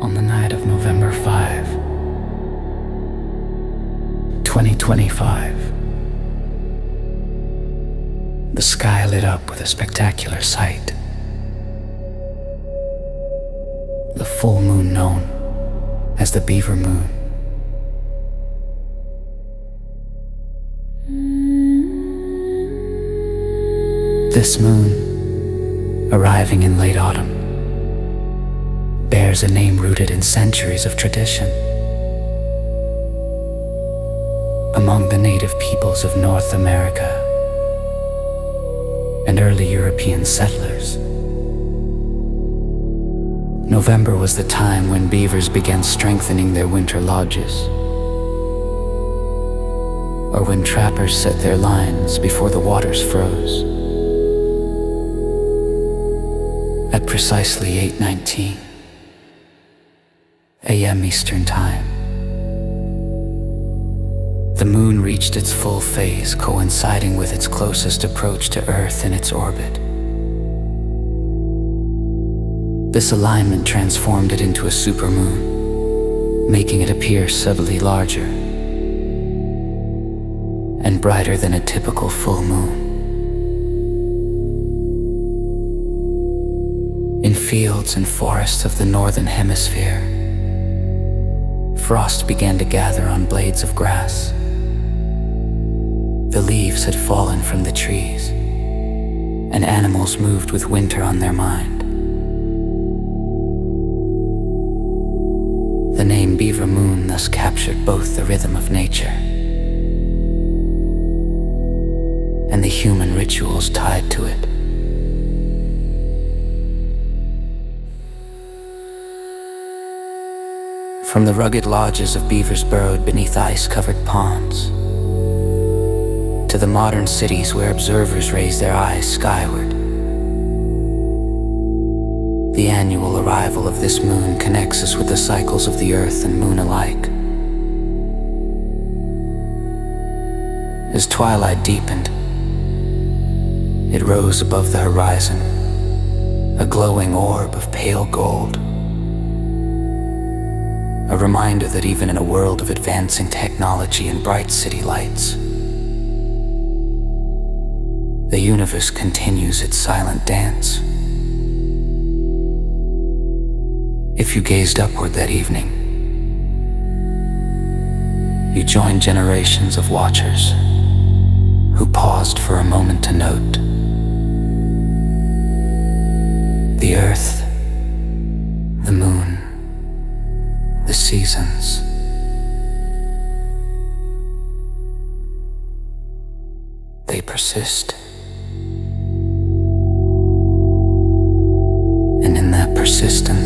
On the night of November 5, 2025, the sky lit up with a spectacular sight. The full moon known as the Beaver Moon. This moon, arriving in late autumn, bears a name rooted in centuries of tradition. Among the native peoples of North America and early European settlers, November was the time when beavers began strengthening their winter lodges, or when trappers set their lines before the waters froze. At precisely 8:19 a.m. Eastern Time, the moon reached its full phase, coinciding with its closest approach to Earth in its orbit. This alignment transformed it into a supermoon, making it appear subtly larger and brighter than a typical full moon. In fields and forests of the northern hemisphere, frost began to gather on blades of grass. The leaves had fallen from the trees, and animals moved with winter on their mind. The name Beaver Moon thus captured both the rhythm of nature and the human rituals tied to it. From the rugged lodges of beavers burrowed beneath ice-covered ponds, to the modern cities where observers raise their eyes skyward, the annual arrival of this moon connects us with the cycles of the earth and moon alike. As twilight deepened, it rose above the horizon, a glowing orb of pale gold. A reminder that even in a world of advancing technology and bright city lights, the universe continues its silent dance. If you gazed upward that evening, you joined generations of watchers who paused for a moment to note the earth, the moon, the seasons. They persist. And in that persistence,